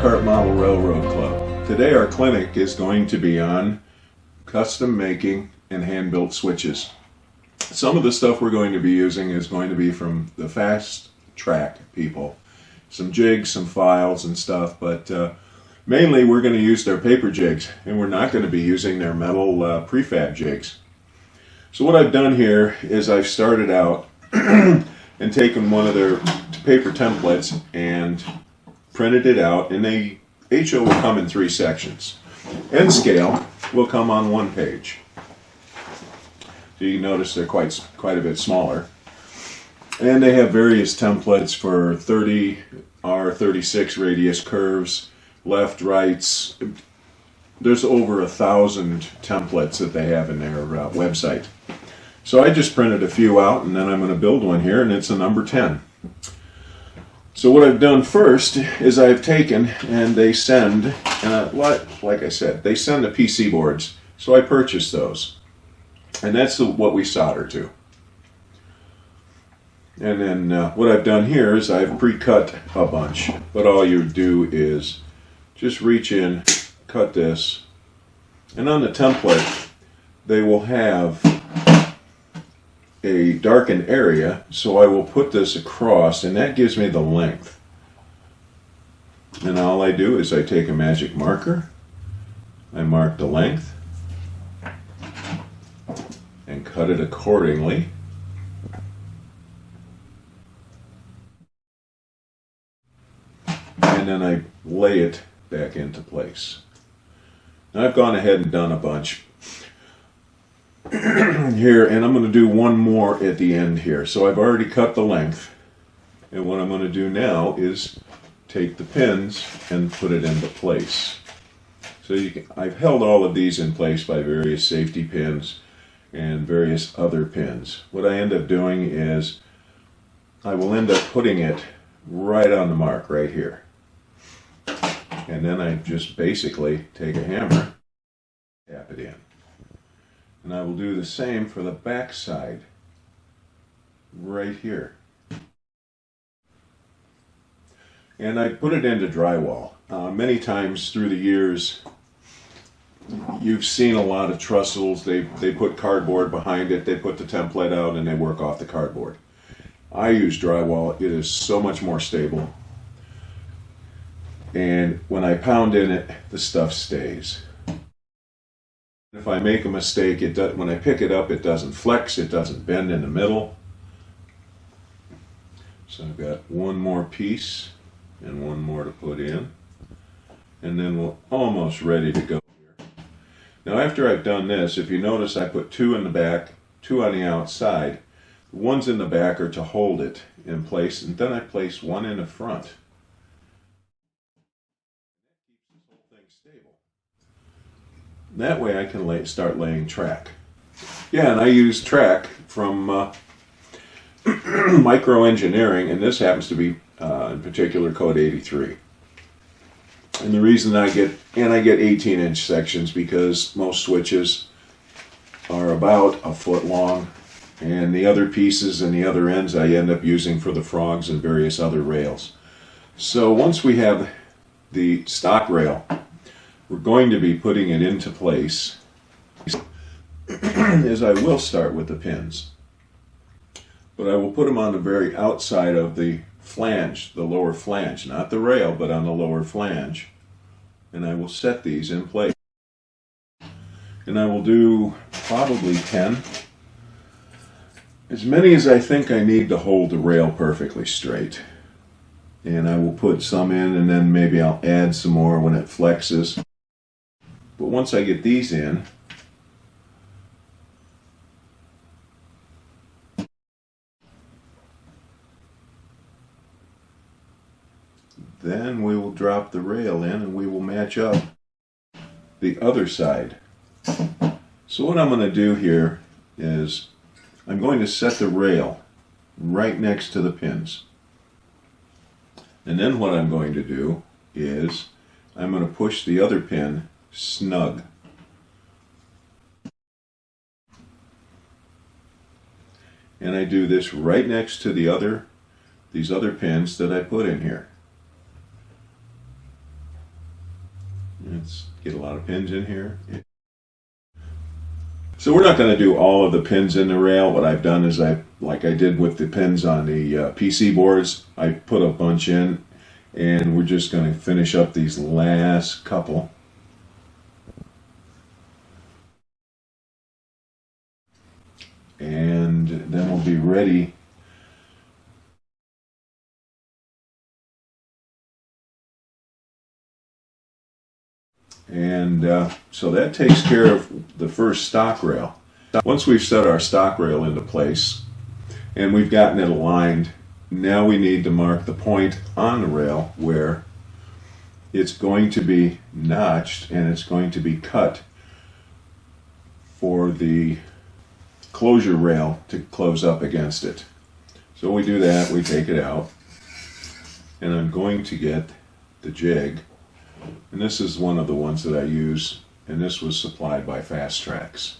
Elkhart Model Railroad Club. Today our clinic is going to be on custom making and hand-built switches. Some of the stuff we're going to be using is going to be from the Fast Track people. Some jigs, some files and stuff, but mainly we're going to use their paper jigs, and we're not going to be using their metal prefab jigs. So what I've done here is I've started out and taken one of their paper templates and printed it out, and each will come in 3 sections. End scale will come on 1 page. So you can notice they're quite a bit smaller. And they have various templates for 30 R36 radius curves, left, rights. There's over 1,000 templates that they have in their website. So I just printed a few out, and then I'm going to build one here, and it's a number 10. So what I've done first is I've taken, and they send, like I said, they send the PC boards. So I purchased those. And that's what we solder to. And then what I've done here is I've pre-cut a bunch. But all you do is just reach in, cut this, and on the template they will have a darkened area, so I will put this across, and that gives me the length. And all I do is I take a magic marker, I mark the length, and cut it accordingly. And then I lay it back into place. Now I've gone ahead and done a bunch here, and I'm going to do one more at the end here. So I've already cut the length, and what I'm going to do now is take the pins and put it into place. So I've held all of these in place by various safety pins and various other pins. What I end up doing is I will end up putting it right on the mark right here. And then I just basically take a hammer, tap it in. And I will do the same for the back side, right here. And I put it into drywall. Many times through the years, you've seen a lot of trestles. They put cardboard behind it, they put the template out, and they work off the cardboard. I use drywall. It is so much more stable. And when I pound in it, the stuff stays. If I make a mistake, when I pick it up, it doesn't flex, it doesn't bend in the middle. So I've got one more piece and one more to put in. And then we're almost ready to go here. Now after I've done this, if you notice I put 2 in the back, 2 on the outside. The ones in the back are to hold it in place, and then I place 1 in the front. That way I can start laying track. Yeah, and I use track from Micro Engineering, and this happens to be in particular code 83. And the reason I get 18-inch sections because most switches are about a foot long, and the other pieces and the other ends I end up using for the frogs and various other rails. So once we have the stock rail, we're going to be putting it into place, as I will start with the pins. But I will put them on the very outside of the flange, the lower flange, not the rail, but on the lower flange. And I will set these in place. And I will do probably 10. As many as I think I need to hold the rail perfectly straight. And I will put some in, and then maybe I'll add some more when it flexes. But once I get these in, then we will drop the rail in and we will match up the other side. So what I'm going to do here is I'm going to set the rail right next to the pins. And then what I'm going to do is I'm going to push the other pin snug. And I do this right next to these other pins that I put in here. Let's get a lot of pins in here. So we're not going to do all of the pins in the rail. What I've done is like I did with the pins on the PC boards, I put a bunch in, and we're just going to finish up these last couple. And then we'll be ready. And so that takes care of the first stock rail. Once we've set our stock rail into place and we've gotten it aligned, now we need to mark the point on the rail where it's going to be notched and it's going to be cut for the closure rail to close up against it. So we do that, we take it out, and I'm going to get the jig. And this is one of the ones that I use, and this was supplied by Fast Tracks.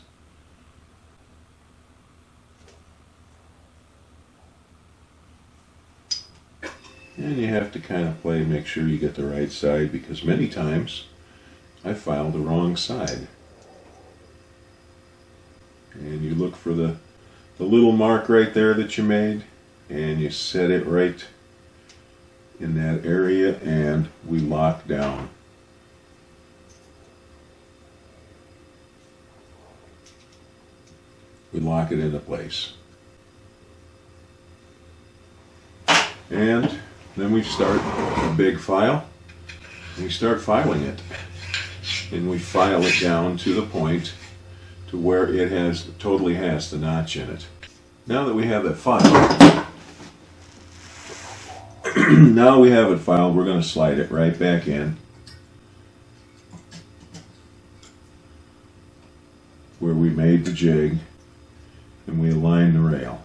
And you have to kind of make sure you get the right side, because many times I filed the wrong side. And you look for the little mark right there that you made, and you set it right in that area, and we lock down. We lock it into place. And then we start a big file. We start filing it. And we file it down to the point to where it totally has the notch in it. Now that we have that filed, now we have it filed, we're going to slide it right back in where we made the jig, and we align the rail.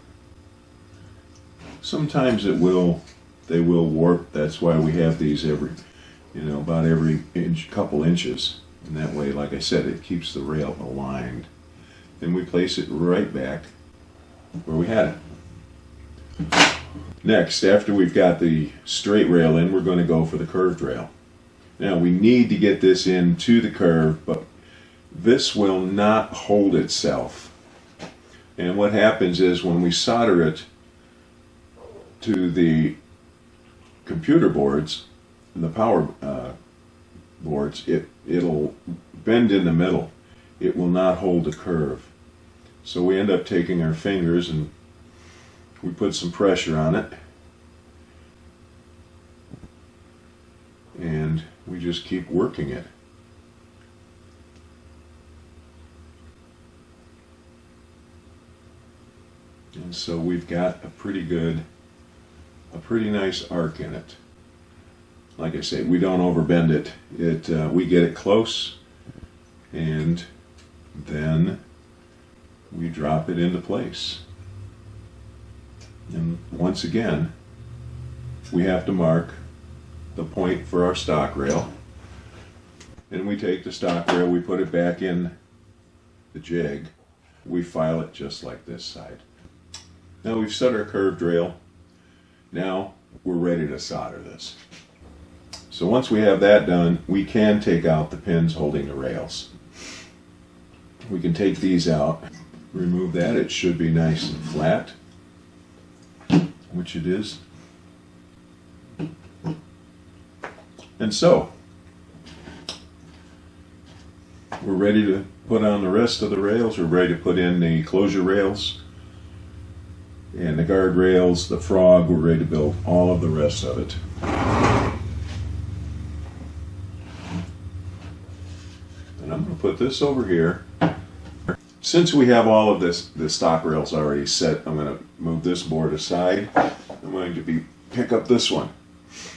Sometimes they will warp. That's why we have these about every couple inches. And that way, like I said, it keeps the rail aligned. Then we place it right back where we had it. Next, after we've got the straight rail in, we're going to go for the curved rail. Now we need to get this into the curve, but this will not hold itself. And what happens is when we solder it to the computer boards and the power boards, it'll bend in the middle. It will not hold the curve. So we end up taking our fingers and we put some pressure on it, and we just keep working it. And so we've got a pretty nice arc in it. Like I say, we don't overbend it. We get it close, and then we drop it into place. And once again, we have to mark the point for our stock rail. And we take the stock rail, we put it back in the jig. We file it just like this side. Now we've set our curved rail. Now we're ready to solder this. So once we have that done, we can take out the pins holding the rails. We can take these out, remove that. It should be nice and flat, which it is. And so we're ready to put on the rest of the rails. We're ready to put in the closure rails and the guard rails, the frog. We're ready to build all of the rest of it. And I'm going to put this over here. Since we have all of the stock rails already set, I'm going to move this board aside. I'm going to pick up this one.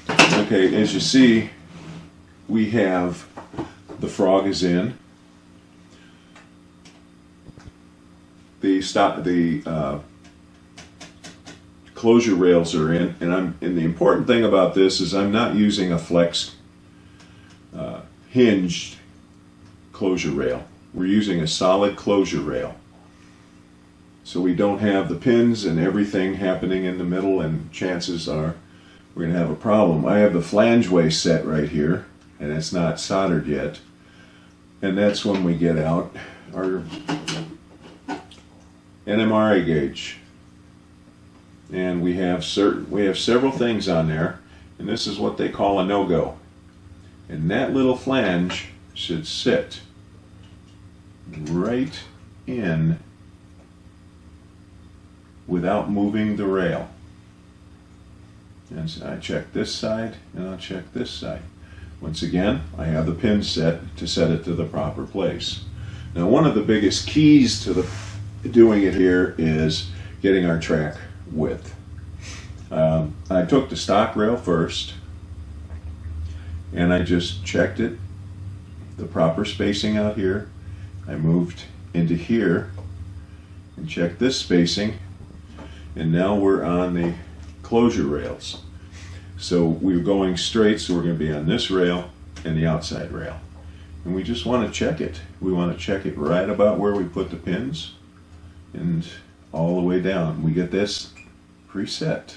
Okay, as you see, we have the frog is in. The closure rails are in, and the important thing about this is I'm not using a flex hinged closure rail. We're using a solid closure rail. So we don't have the pins and everything happening in the middle, and chances are we're going to have a problem. I have the flangeway set right here, and it's not soldered yet. And that's when we get out our NMRA gauge. And we have several things on there, and this is what they call a no-go. And that little flange should sit right in without moving the rail. And so I check this side and I'll check this side. Once again, I have the pin set to set it to the proper place. Now, one of the biggest keys to doing it here is getting our track width. I took the stock rail first and I just checked it, the proper spacing out here. I moved into here and checked this spacing, and now we're on the closure rails. So we're going straight, so we're going to be on this rail and the outside rail. And we just want to check it. We want to check it right about where we put the pins and all the way down. We get this preset.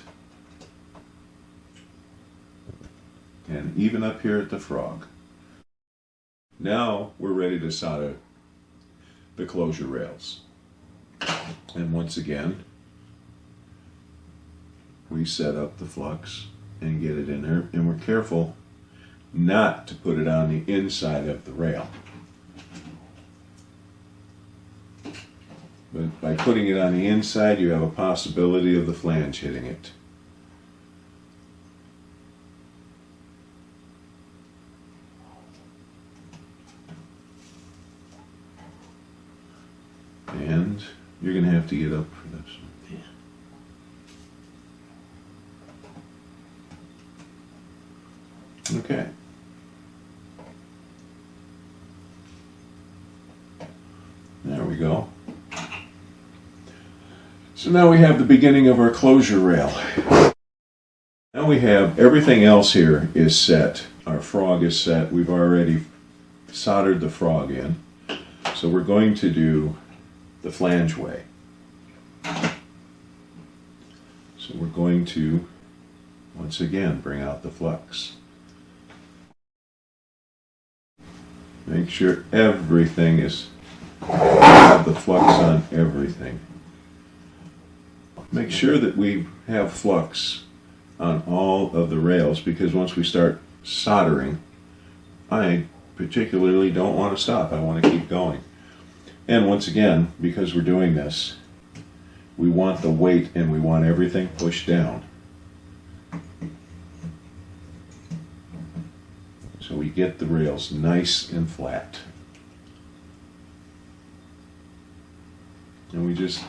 And even up here at the frog. Now we're ready to solder the closure rails. And once again, we set up the flux and get it in there, and we're careful not to put it on the inside of the rail. But by putting it on the inside, you have a possibility of the flange hitting it. And you're going to have to get up for this one. Okay. There we go. So now we have the beginning of our closure rail. Now we have everything else here is set. Our frog is set. We've already soldered the frog in. So we're going to do the flange way. So we're going to, once again, bring out the flux. Make sure everything is, have the flux on everything. Make sure that we have flux on all of the rails, because once we start soldering, I particularly don't want to stop. I want to keep going. And once again, because we're doing this, we want the weight and we want everything pushed down. So we get the rails nice and flat. And we just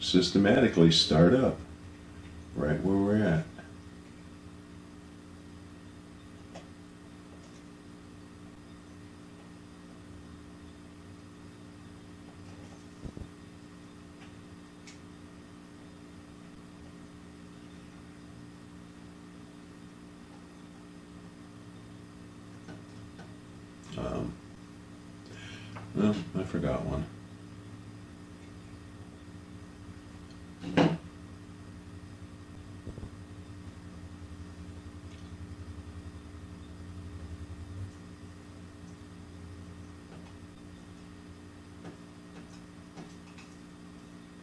systematically start up right where we're at. No, I forgot one.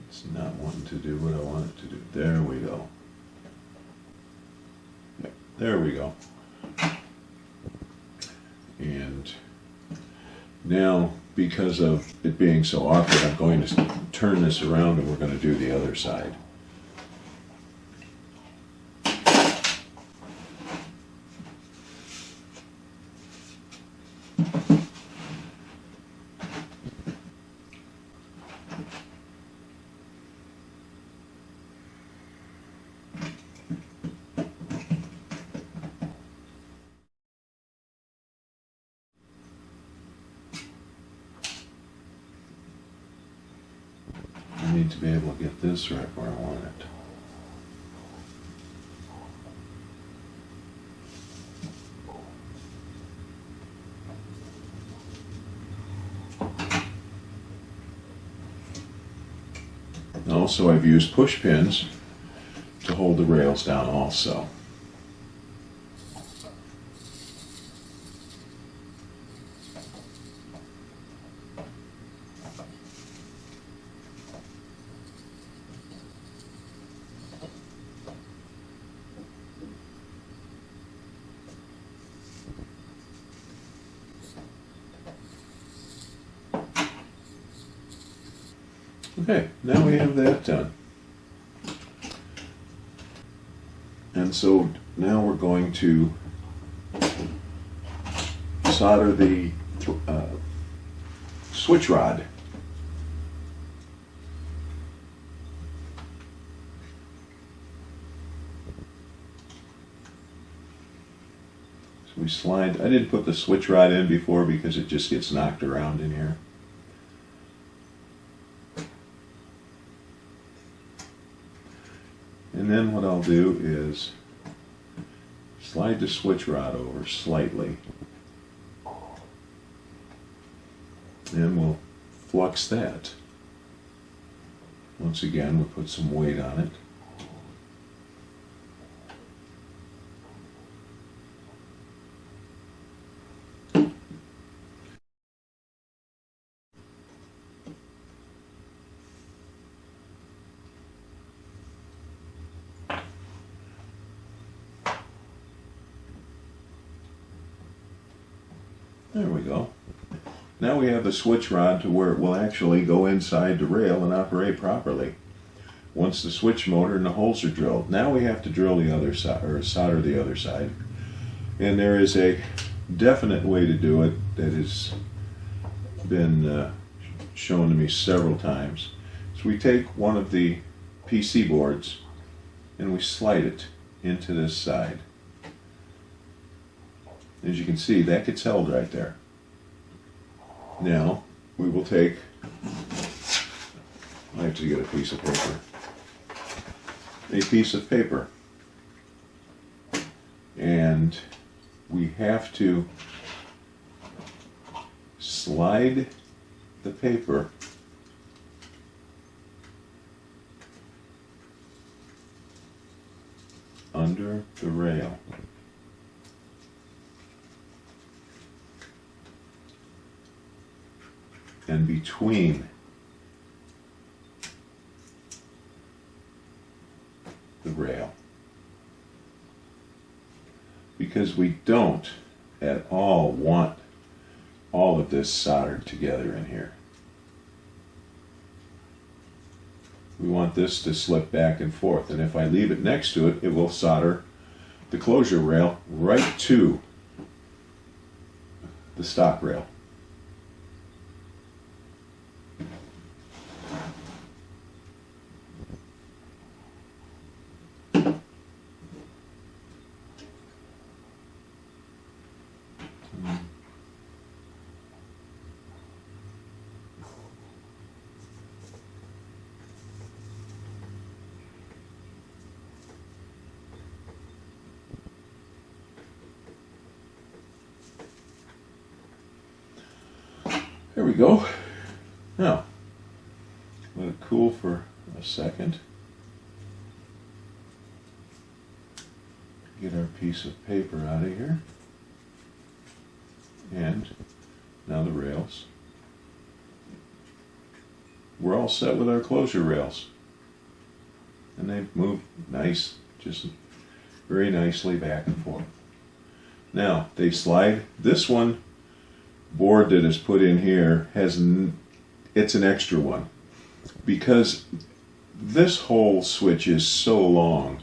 It's not wanting to do what I want it to do. There we go. Yep, there we go. And now, because of it being so awkward, I'm going to turn this around and we're going to do the other side. I need to be able to get this right where I want it. Also, I've used push pins to hold the rails down also. Okay, now we have that done. And so now we're going to solder the switch rod. So we slide, I didn't put the switch rod in before because it just gets knocked around in here. And then what I'll do is slide the switch rod over slightly. And we'll flux that. Once again, we'll put some weight on it. There we go. Now we have the switch rod to where it will actually go inside the rail and operate properly. Once the switch motor and the holes are drilled, now we have to drill the other side, or solder the other side. And there is a definite way to do it that has been shown to me several times. So we take one of the PC boards and we slide it into this side. As you can see, that gets held right there. Now, we will take, I have to get a piece of paper. A piece of paper. And we have to slide the paper under the rail. And between the rail. Because we don't at all want all of this soldered together in here. We want this to slip back and forth, and if I leave it next to it, it will solder the closure rail right to the stock rail. There we go. Now, let it cool for a second. Get our piece of paper out of here. And now the rails. We're all set with our closure rails. And they move nice, just very nicely back and forth. Now, they slide. This one board that is put in here it's an extra one because this whole switch is so long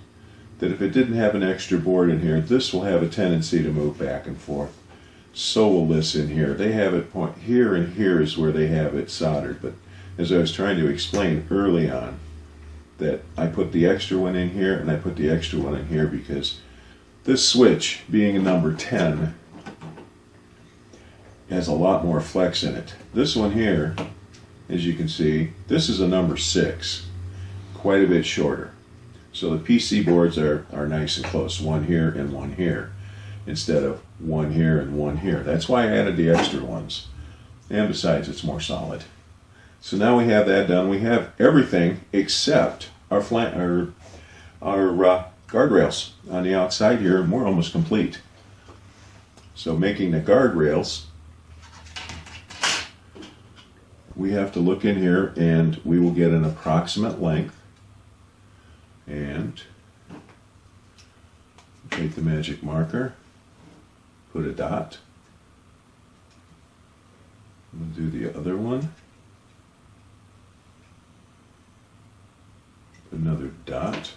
that if it didn't have an extra board in here, this will have a tendency to move back and forth. So will this in here. They have it point here, and here is where they have it soldered. But as I was trying to explain early on, that I put the extra one in here and I put the extra one in here because this switch, being a number 10, has a lot more flex in it. This one here, as you can see, this is a number 6, quite a bit shorter. So the PC boards are nice and close, one here and one here, instead of one here and one here. That's why I added the extra ones. And besides, it's more solid. So now we have that done. We have everything except our guardrails on the outside here, and we're almost complete. So making the guardrails, we have to look in here and we will get an approximate length and take the magic marker, put a dot. We'll do the other one. another dot.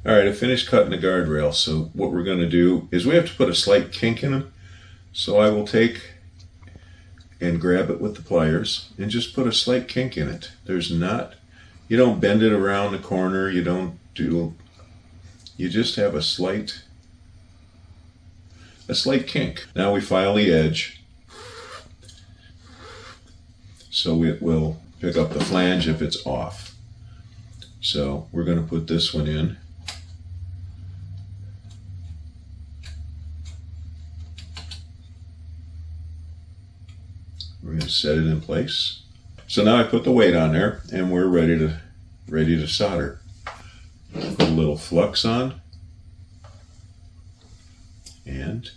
All right, I finished cutting the guardrail, so what we're going to do is we have to put a slight kink in them. So I will take and grab it with the pliers and just put a slight kink in it. You don't bend it around the corner, you just have a slight kink. Now we file the edge, so it will pick up the flange if it's off. So we're going to put this one in. We're going to set it in place. So now I put the weight on there and we're ready to solder. Put a little flux on and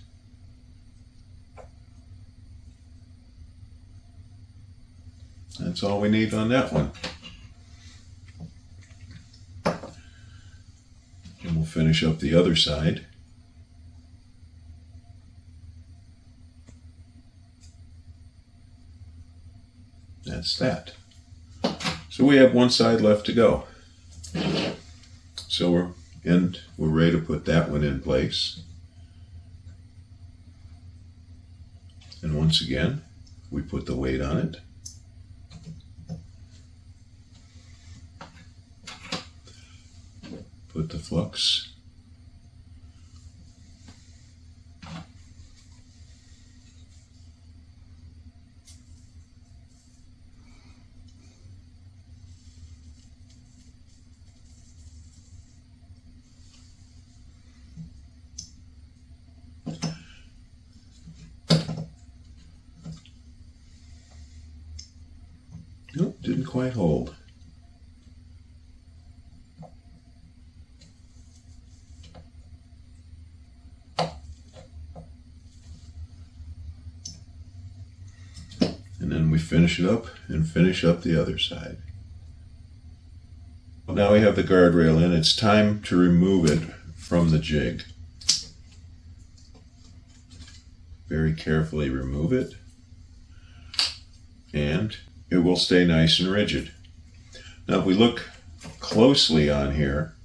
that's all we need on that one. And we'll finish up the other side. That's that. So we have one side left to go. So we're ready to put that one in place. And once again, we put the weight on it. Put the flux. Nope, didn't quite hold. And then we finish it up and finish up the other side. Now we have the guardrail in. It's time to remove it from the jig. Very carefully remove it, and it will stay nice and rigid. Now if we look closely on here,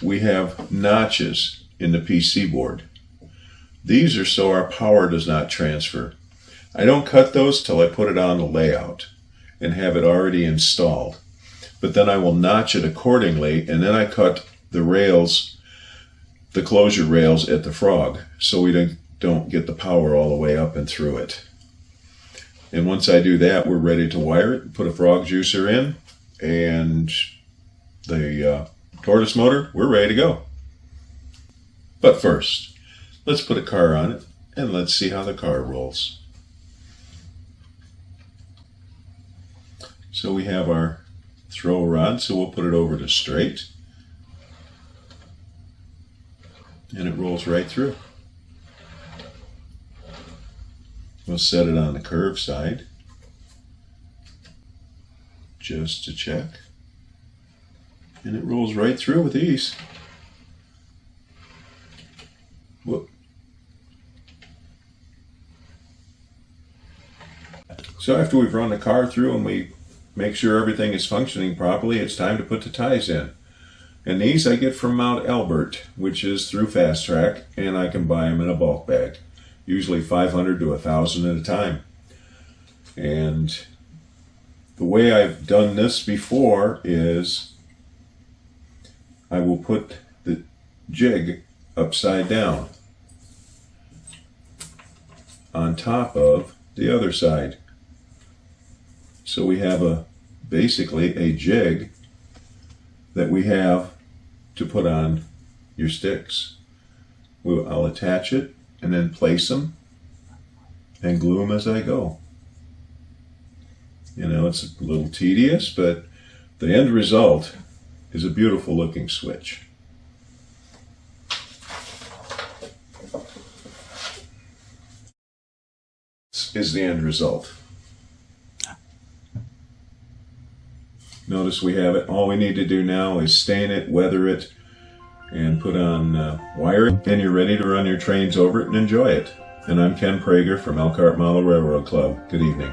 we have notches in the PC board. These are so our power does not transfer. I don't cut those till I put it on the layout and have it already installed. But then I will notch it accordingly, and then I cut the rails, the closure rails at the frog, so we don't get the power all the way up and through it. And once I do that, we're ready to wire it, put a frog juicer in, and the tortoise motor, we're ready to go. But first, let's put a car on it, and let's see how the car rolls. So we have our throw rod, so we'll put it over to straight. And it rolls right through. We'll set it on the curved side, just to check. And it rolls right through with ease. Whoop. So after we've run the car through and we make sure everything is functioning properly, it's time to put the ties in. And these I get from Mount Elbert, which is through Fast Track, and I can buy them in a bulk bag. Usually 500 to 1,000 at a time. And the way I've done this before is I will put the jig upside down on top of the other side. So we have basically a jig that we have to put on your sticks. I'll attach it and then place them and glue them as I go. You know, it's a little tedious, but the end result is a beautiful looking switch. This is the end result. Notice we have it. All we need to do now is stain it, weather it, and put on wiring, and you're ready to run your trains over it and enjoy it. And I'm Ken Prager from Elkhart Model Railroad Club. Good evening.